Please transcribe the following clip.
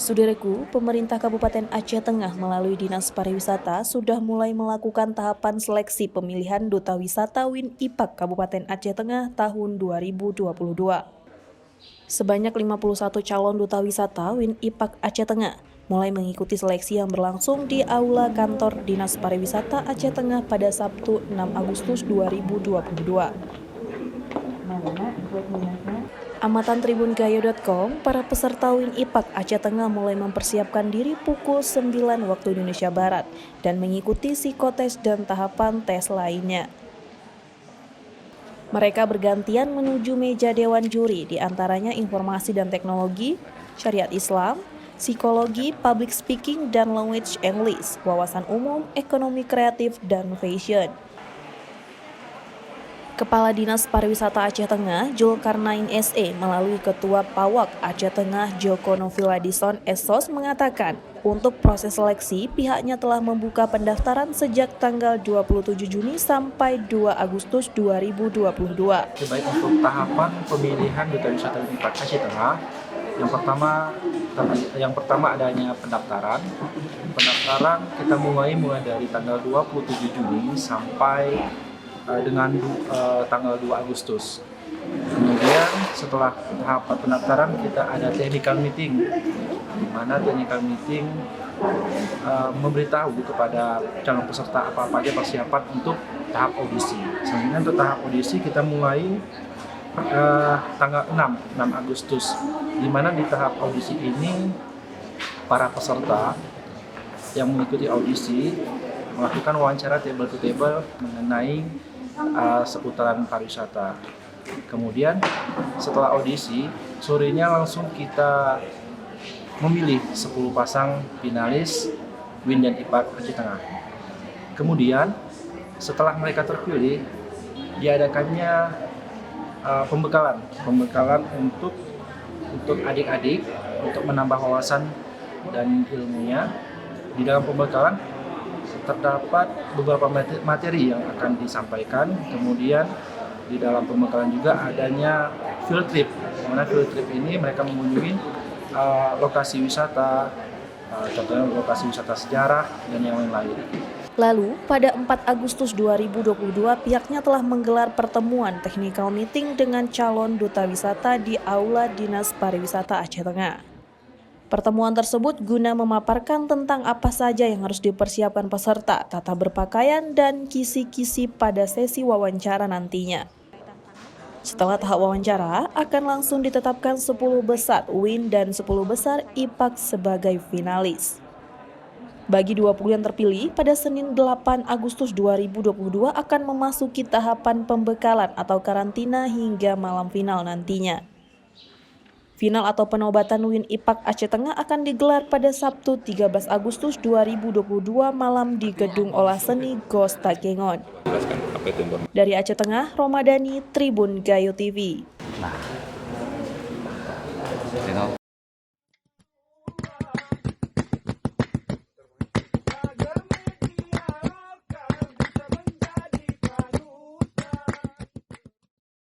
Saudaraku, pemerintah Kabupaten Aceh Tengah melalui Dinas Pariwisata sudah mulai melakukan tahapan seleksi pemilihan Duta Wisata Win IPAK Kabupaten Aceh Tengah tahun 2022. Sebanyak 51 calon Duta Wisata Win IPAK Aceh Tengah mulai mengikuti seleksi yang berlangsung di Aula Kantor Dinas Pariwisata Aceh Tengah pada Sabtu 6 Agustus 2022. Amatan tribungayo.com, para peserta Win IPAK Aceh Tengah mulai mempersiapkan diri pukul 9 waktu Indonesia Barat dan mengikuti psikotes dan tahapan tes lainnya. Mereka bergantian menuju meja dewan juri, diantaranya informasi dan teknologi, syariat Islam, psikologi, public speaking dan language English, wawasan umum, ekonomi kreatif, dan fashion. Kepala Dinas Pariwisata Aceh Tengah, Zulkarnain SE, melalui Ketua Pawak Aceh Tengah, Joko Noviladison Esos, mengatakan untuk proses seleksi pihaknya telah membuka pendaftaran sejak tanggal 27 Juni sampai 2 Agustus 2022. Baik untuk tahapan pemilihan Duta Wisata Win IPAK Aceh Tengah, yang pertama adanya pendaftaran. Pendaftaran kita mulai dari tanggal 27 Juni sampai dengan tanggal 2 Agustus. Kemudian setelah tahap pendaftaran kita ada technical meeting, di mana technical meeting memberitahu kepada calon peserta apa aja persiapan untuk tahap audisi. Selanjutnya untuk tahap audisi kita mulai tanggal 6 Agustus, di mana di tahap audisi ini para peserta yang mengikuti audisi melakukan wawancara table to table mengenai seputaran pariwisata. Kemudian setelah audisi, sorenya langsung kita memilih 10 pasang finalis Win dan IPAK Aceh Tengah. Kemudian setelah mereka terpilih, diadakannya pembekalan untuk adik-adik untuk menambah wawasan dan ilmunya. Di dalam pembekalan terdapat beberapa materi yang akan disampaikan. Kemudian di dalam pembekalan juga adanya field trip, di mana field trip ini mereka mengunjungi lokasi wisata, contohnya lokasi wisata sejarah dan yang lain-lain. Lalu, pada 4 Agustus 2022, pihaknya telah menggelar pertemuan technical meeting dengan calon duta wisata di Aula Dinas Pariwisata Aceh Tengah. Pertemuan tersebut guna memaparkan tentang apa saja yang harus dipersiapkan peserta, tata berpakaian, dan kisi-kisi pada sesi wawancara nantinya. Setelah tahap wawancara, akan langsung ditetapkan 10 besar Win dan 10 besar IPAK sebagai finalis. Bagi 20 yang terpilih, pada Senin 8 Agustus 2022 akan memasuki tahapan pembekalan atau karantina hingga malam final nantinya. Final atau penobatan Win IPAK Aceh Tengah akan digelar pada Sabtu 13 Agustus 2022 malam di Gedung Olah Seni Gos Takengon. Dari Aceh Tengah, Romadani, Tribun Gayo TV. Nah,